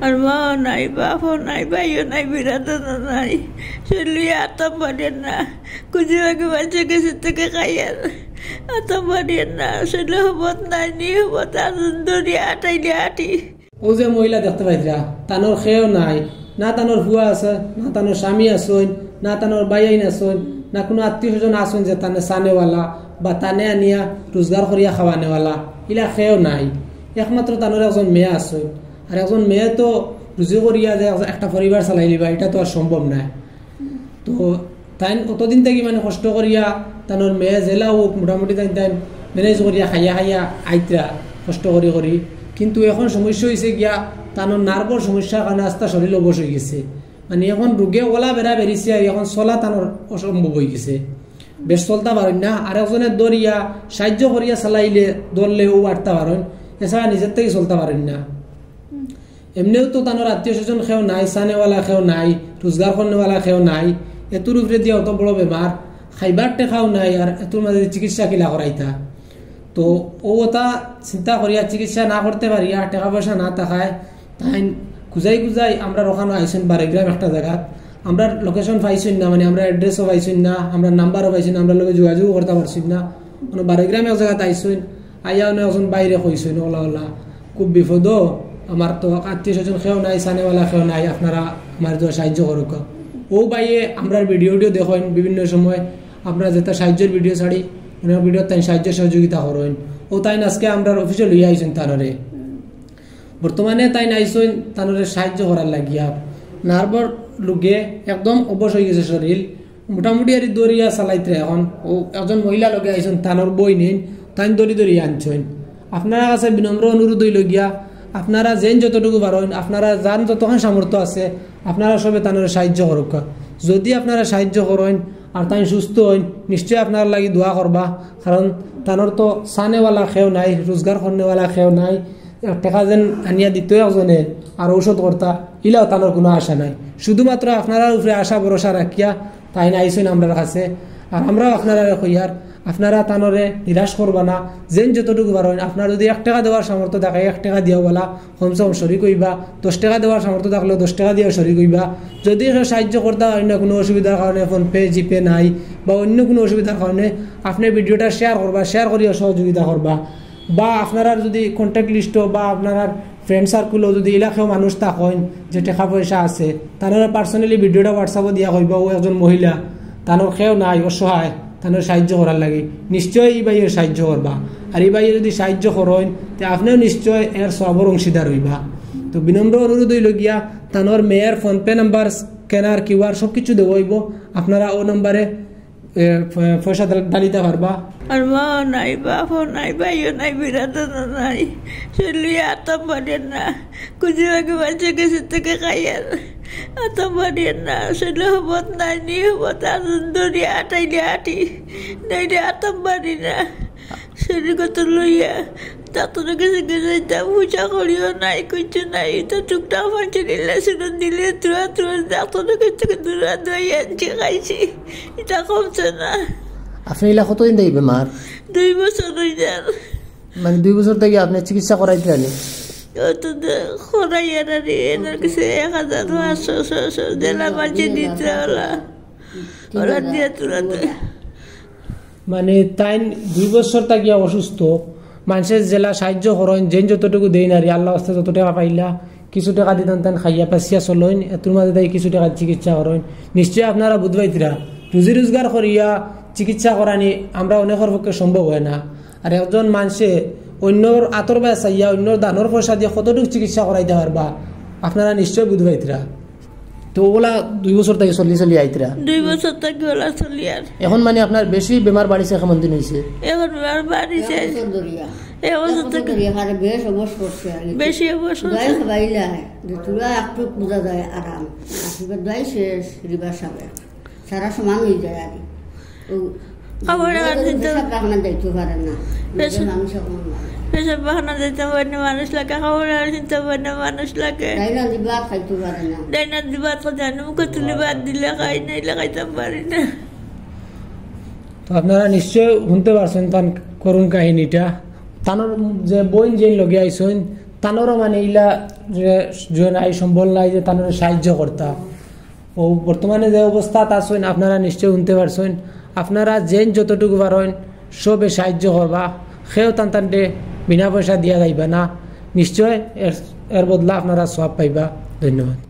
আর মা নাই, বাপও নাই, ভাইও নাই, বিরাদনও নাই। চলিয়ে আতাম বাড়িয়ে না, কুজি বাকি বাচ্চা গেছে থেকে খাইয়ার আতাম বাড়িয়ে না। চলে হবত নাই, নি হবত আর দরিয়া আটাইলে আটি। ও যে মহিলা দেখতে পাইরা, তানোর খেয়েও নাই, না তানোর হুয়া আছে, না তানোর স্বামী আসুন, না তানোর বাইন আসুন, না কোনো আত্মীয় স্বজন আসুন যে তানে সানেওয়ালা বা তানে আনিয়া রোজগার করিয়া খাওয়ানেওয়ালা, ইলা খেয়েও নাই। একমাত্র তানোর একজন মেয়ে আসুন, আর একজন মেয়ে তো রুজি করিয়া যে একটা পরিবার চালাই লিবা এটা তো আর সম্ভব নাই। তো তাই অতদিন থেকে মানে কষ্ট করিয়া তানোর মেয়ে জেলা হোক মোটামুটি তাই তাই ম্যানেজ করিয়া খাইয়া খাইয়া আইতরা কষ্ট করি। কিন্তু এখন সমস্যা হয়েছে গিয়া তানোর নার্ভর সমস্যার কারণে আস্তে শরীর অবশ হয়ে গেছে। মানে এখন রোগে ওলা বেড়া বেরিয়েছে, এখন চলা তানোর অসম্ভব হয়ে গেছে, বেশ চলতে পারেন না। আর একজনের দরিয়া সাহায্য করিয়া চালাইলে দৌড়লে ও আটতে পারেন, এছাড়া নিজের থেকে চলতে পারেন না। এমনিও তো তানোর আত্মীয় স্বজন খেয়েও নাই, সানেওয়ালা খেয়েও নাই, রোজগার করনেওয়ালা খেয়েও নাই। এতুর উপরে দিয়ে অত বড় বেমার, খাইবার টেকাও নাই, আর এতুর মাঝে চিকিৎসা কিলা করাইতা। তো ও ওটা চিন্তা করিয়া চিকিৎসা না করতে পারিয়া টাকা পয়সা না থাকায় তাই খুঁজাই আমরা ওখানে আইসেন বারেগ্রাম একটা জায়গাত। আমরা লোকেশন পাইছেন না, মানে আমরা অ্যাড্রেসও পাইছেন না, আমরা নাম্বারও পাইছেন না, আমরা লোকে যোগাযোগও করতে পারছি না। মানে বারেগ্রামে এক জায়গাত আইসেন, আইয়া একজন বাইরে কইসেন ওলা ওলা খুব বিপদ, আমার তো আত্মীয় স্বজন খেয়েও নাই, সানেওয়ালা খেয়েও নাই, আপনারা আমার তো সাহায্য করুক। ও বাইয়ে আমরা ভিডিও দেখেন বিভিন্ন সময়, আপনারা যেটা সাহায্যের ভিডিও ছাড়ি ভিডিও তাই সাহায্য সহযোগিতা করেন। ও তাই আজকে আমরা অফিসে লইয়া আইসেন তানরে, বর্তমানে তাই আইসেন তানরে সাহায্য করার লাগিয়া। নার্ভর লোকে একদম অবশ হয়ে গেছে শরীর, মোটামুটি আর দরিয়া চালাইতে। এখন ও একজন মহিলা লোকে আইসেন, তানোর বই নিন, তাই দড়ি আনছেন। আপনারা কাছে বিনম্র অনুরোধ হইল গিয়া, আপনারা যেন যতটুকু পারেন, আপনারা যান যতক্ষণ সামর্থ্য আছে, আপনারা সবে তানোর সাহায্য করুক। যদি আপনারা সাহায্য করেন আর তাই সুস্থ হইন, নিশ্চয়ই আপনার লাগি দোয়া করবা। কারণ তানোর তো সানেওয়ালা খেও নাই, রোজগার করনেওয়ালা খেও নাই, টাকা যেন আনিয়া দিত একজনে আর ঔষধ কর্তা, ইলাও তানোর কোনো আশা নাই। শুধুমাত্র আপনারা উপরে আশা ভরসা রাখিয়া তাই আইসেন আমার কাছে। আর আমরাও আপনারা কইয়ার, আপনারা তানরে নিরাশ করবা না, যেন যতটুকু পারেন। আপনার যদি 1 টাকা দেওয়ার সামর্থ্য থাকে 1 টাকা দিয়াও বলা, কমসে কম শরিক হইবা। 10 টাকা দেওয়ার সামর্থ্য থাকলেও 10 টাকা দিয়েও শরিক হইবা। যদি সাহায্য করতে অন্য কোনো অসুবিধার কারণে ফোনপে জিপে নাই বা অন্য কোনো অসুবিধার কারণে আপনি ভিডিওটা শেয়ার করবা, শেয়ার করিয়া সহযোগিতা করবা। বা আপনারা যদি কন্ট্যাক্ট লিস্টও বা আপনার ফ্রেন্ড সার্কুলও যদি এলাকাও মানুষ থাকেন যে টাকা পয়সা আছে, তারা পার্সোনালি ভিডিওটা হোয়াটসঅ্যাপে দিয়া কইবা ও একজন মহিলা, তানোর খেয়েও নাই, অসহায়, তানোর সাহায্য করার লাগে। নিশ্চয়ই এই বাইয়ের সাহায্য করবা। আর এই বাইয়ে যদি সাহায্য করেন তো আপনিও নিশ্চয় এর সবর অংশীদার হইবা। তো বিনম্র অনুরোধ হইল গিয়া, তানোর মেয়ের ফোনপে নাম্বার, স্ক্যানার, কিউআর সব কিছু দেবো হইব, আপনারা ও নম্বরে পয়সা ডালিতে পারবা। আর মা নাই, বাপও নাই, ভাইও নাই, বিরাদনও নাই। চলিয়ে আতাম বাড়িয়ে না, কুজি বাকি বাচ্চা গেছে থেকে খাইয়ার আতাম বাড়িয়ে না। চলে হবত নাই, নি হবত আর দরিয়া আটাইলে আটি, নাইলে আতাম বাড়ি না। শরীর কত লইয়া ডাক্তারের কাছে গেছে, পূজা করিও নাই, কিছু নাই। তো টুকটাক মানুষের ইলেকশন দিলে ডাক্তারের কাছ থেকে দূরা দই আনছি, খাইছি, এটা কমছে না। আপনি এলা কতদিন থেকে বেমার? 2 বছর হয়ে যান। মানে 2 বছর থেকে আপনি চিকিৎসা করাইছিলেন? করাইয়া নি, এনার কাছে 1500 জেলা মাঝে দিতে ওরা দিয়ে তুলাতে। মানে তাই 2 বছর থাকিয়া অসুস্থ মানুষের জেলা সাহায্য করেন, যেন যতটুকু দেই না রে, আল্লাহ আস্তে যত টাকা পাইলা কিছু টাকা দিতেন তাই খাইয়া পাসিয়া চলেন, এর মাঝে তাই কিছু টাকা চিকিৎসা করেন। নিশ্চয়ই আপনারা বুঝবাইতরা রুজি রোজগার করিয়া চিকিৎসা করানি আমরা অনেকের পক্ষে সম্ভব হয় না। আর একজন মানুষে অন্যর আতর বায় চাইয়া অন্যর দানোর পয়সা দিয়ে কতটুকু চিকিৎসা করাইতে পারবা আপনারা নিশ্চয় বুঝবাইতরা। তো ওগুলা 2 বছর থেকে চলি আইতরা? 2 বছর থেকে ওলা চলি। আর এখন মানে আপনার বেশি বেমার বাড়িছে, কেমন দিন হয়েছে? এখন বেমার বাড়িছে, এবছর থেকে বেশি অবশ্য একটু বোঝা যায় আরাম, আশীর্বাদ দেয় শেষ রিবার সাবে সারা সমান হয়ে যায়। আর দেখতে পারে না পেশাব বাহানা দিতে পারে না মানুষ লাগে, খাবার চিনতে পারে না মানুষ লাগে, দিবাদ খাইতে পারে না, ডাইনা দিবাদ জানি মুখে তুলে বাদ দিলে খাই নাইলে খাইতে পারি না। তো আপনারা নিশ্চয় শুনতে পারছেন তার করুণ কাহিনীটা। তানোর যে বোন যে লগে আইসেন তানোরও মানে ইলা যে নাই সম্বল নাই যে তানোর সাহায্য করতা ও বর্তমানে যে অবস্থা আছেন আপনারা নিশ্চয় শুনতে পারছেন আপনারা যেন যতটুকু পারেন সবে সাহায্য করবা সেও টানটানটে বিনা পয়সা দিয়া যাইবা না নিশ্চয় এর বদলা আপনারা সওয়াব পাইবা ধন্যবাদ